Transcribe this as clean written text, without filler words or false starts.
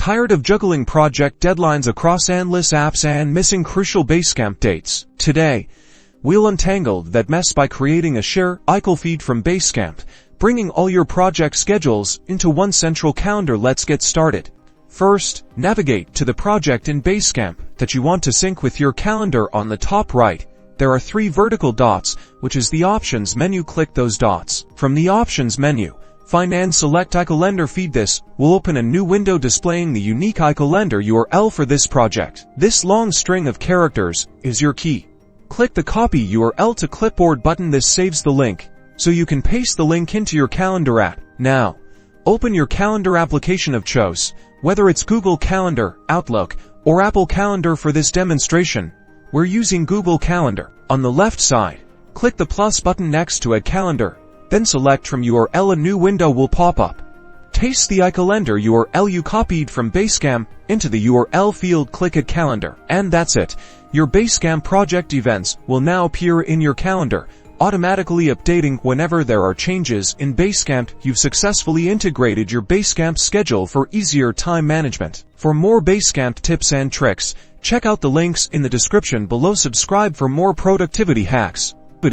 Tired of juggling project deadlines across endless apps and missing crucial Basecamp dates? Today, we'll untangle that mess by creating a Shared Ical feed from Basecamp, bringing all your project schedules into one central calendar. Let's get started. First, navigate to the project in Basecamp that you want to sync with your calendar. On the top right, there are 3 vertical dots, which is the Options menu. Click those dots. From the Options menu, find and select iCalendar feed. This will open a new window displaying the unique iCalendar URL for this project. This long string of characters is your key. Click the Copy URL to Clipboard button. This saves the link, so you can paste the link into your calendar app. Now, open your calendar application of choice, whether it's Google Calendar, Outlook, or Apple Calendar. For this demonstration, we're using Google Calendar. On the left side, click the plus button next to Add Calendar. Then select from URL. A new window will pop up. Paste the iCalendar URL you copied from Basecamp into the URL field. Click Add Calendar. And that's it. Your Basecamp project events will now appear in your calendar, automatically updating whenever there are changes in Basecamp. You've successfully integrated your Basecamp schedule for easier time management. For more Basecamp tips and tricks, check out the links in the description below. Subscribe for more productivity hacks.